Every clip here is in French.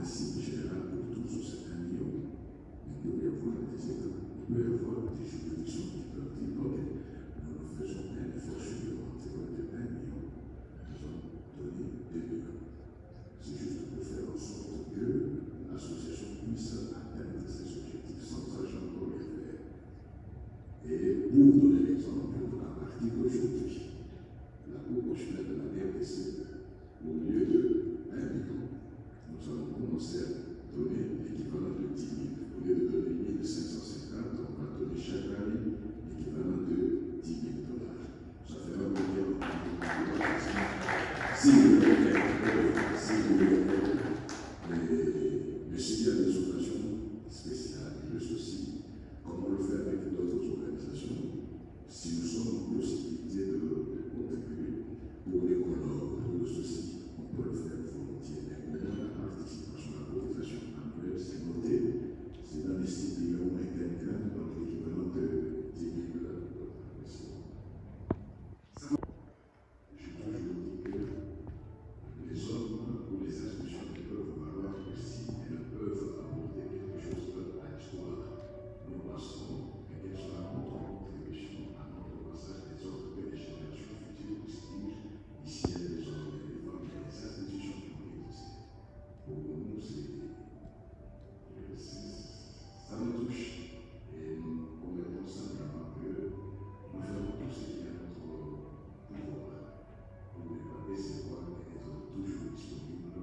cible générale pour tous, c'est 1 million. Il peut y avoir des États, il peut y avoir des juridictions qui peuvent dire ok, nous faisons un effort supplémentaire de 1 million. Nous allons donner 2 millions. C'est juste pour faire en sorte que l'association puisse atteindre ses objectifs sans argent pour les faire. Et pour donner l'exemple, à partir d'aujourd'hui, la Cour constitutionnelle de la RDC, au lieu de 1 million, nous allons commencer à donner l'équivalent de 10 000. Au lieu de donner 1 550, on va donner chaque année l'équivalent de 10 000 $. Ça fera combien? Si vous voulez, mais s'il y a des occasions spéciales, il reste aussi, comme on le fait avec d'autres organisations, si nous sommes en possibilité de contribuer pour les colloques, pour le ceci, on peut le faire volontiers. Mais au moins la participation à la cotisation annuelle, c'est noté, c'est dans les 6 millions et quelqu'un, donc l'équivalent de 10 000 $. Les hommes ou les institutions qui peuvent valoir aussi, elles peuvent apporter quelque chose à l'histoire. Nous passons, et quelle sera notre contribution à notre passage des autres que les générations futures distinguent ici les hommes et les femmes et les institutions qui ont existé. Pour nous, ça nous touche et nous promettons simplement que nous ferons tout ce qui est à notre pouvoir pour ne pas décevoir et être toujours disponible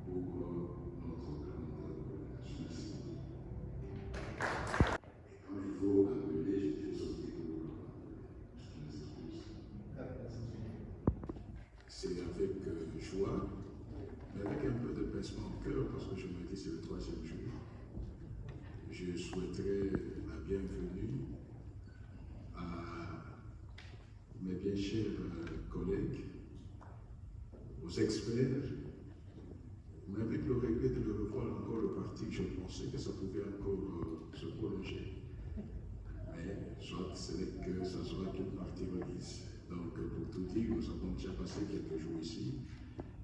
pour notre grande organisation. Et quand il faut appeler, je dis sauter pour c'est avec joie, mais avec un peu de pincement au cœur, parce que je me dis c'est le 3e jour. Je souhaiterais la bienvenue à mes bien chers collègues, aux experts, mais avec le regret de le revoir encore le parti, je pensais que ça pouvait encore se prolonger. Mais soit ce n'est que ça sera qu'une partie remise. Donc pour tout dire, nous avons déjà passé quelques jours ici.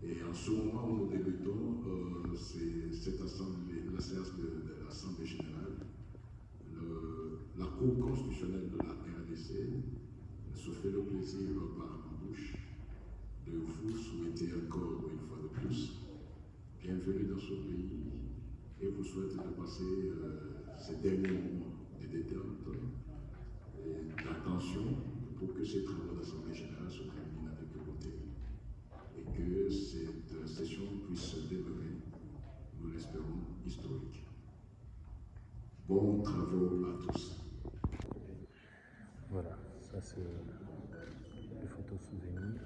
Et en ce moment où nous débutons, c'est cette assemblée, la séance de l'Assemblée générale, la Cour constitutionnelle de la RDC se fait le plaisir par ma bouche de vous souhaiter encore une fois de plus bienvenue dans ce pays et vous souhaite de passer ces derniers moments de détente et d'attention pour que ces travaux d'Assemblée générale se terminent avec beauté et que cette session puisse se dérouler, nous l'espérons, historique. Bons travaux à tous. Voilà, ça c'est les photos souvenirs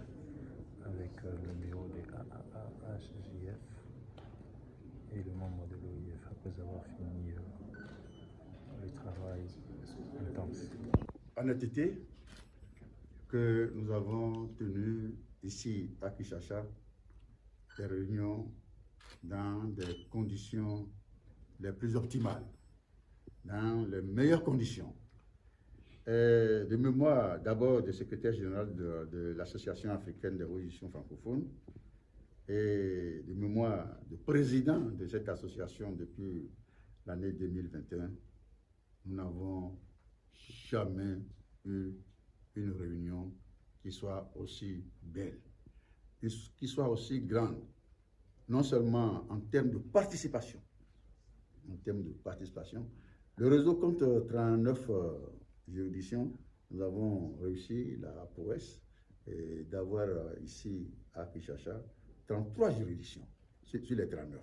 avec le bureau des AAHJF et le membre de l'OIF après avoir fini le travail intense. Honnêteté que nous avons tenu ici à Kinshasa des réunions dans des conditions les plus optimales, dans les meilleures conditions. De mémoire d'abord du secrétaire général de l'Association africaine des religions francophones et de mémoire du président de cette association depuis l'année 2021, nous n'avons jamais eu une réunion qui soit aussi belle, qui soit aussi grande, non seulement en termes de participation. Le réseau compte 39 juridictions. Nous avons réussi la prouesse d'avoir ici à Kinshasa 33 juridictions sur les 39.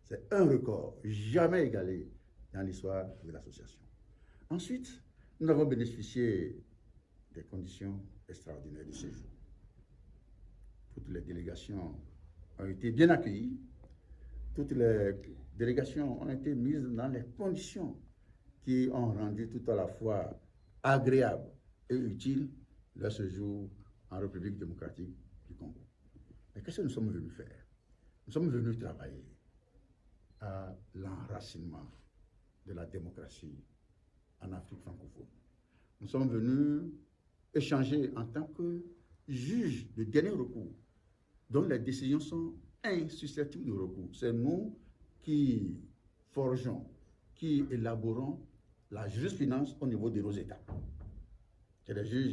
C'est un record jamais égalé dans l'histoire de l'association. Ensuite, nous avons bénéficié des conditions extraordinaires de séjour. Toutes les délégations ont été bien accueillies. Toutes les délégations ont été mises dans les conditions qui ont rendu tout à la fois agréable et utile leur séjour en République démocratique du Congo. Mais qu'est-ce que nous sommes venus faire? Nous sommes venus travailler à l'enracinement de la démocratie en Afrique francophone. Nous sommes venus échanger en tant que juges de dernier recours, dont les décisions sont insusceptibles de recours. C'est nous qui forgeons, qui élaborons la jurisprudence au niveau de nos États. C'est les juges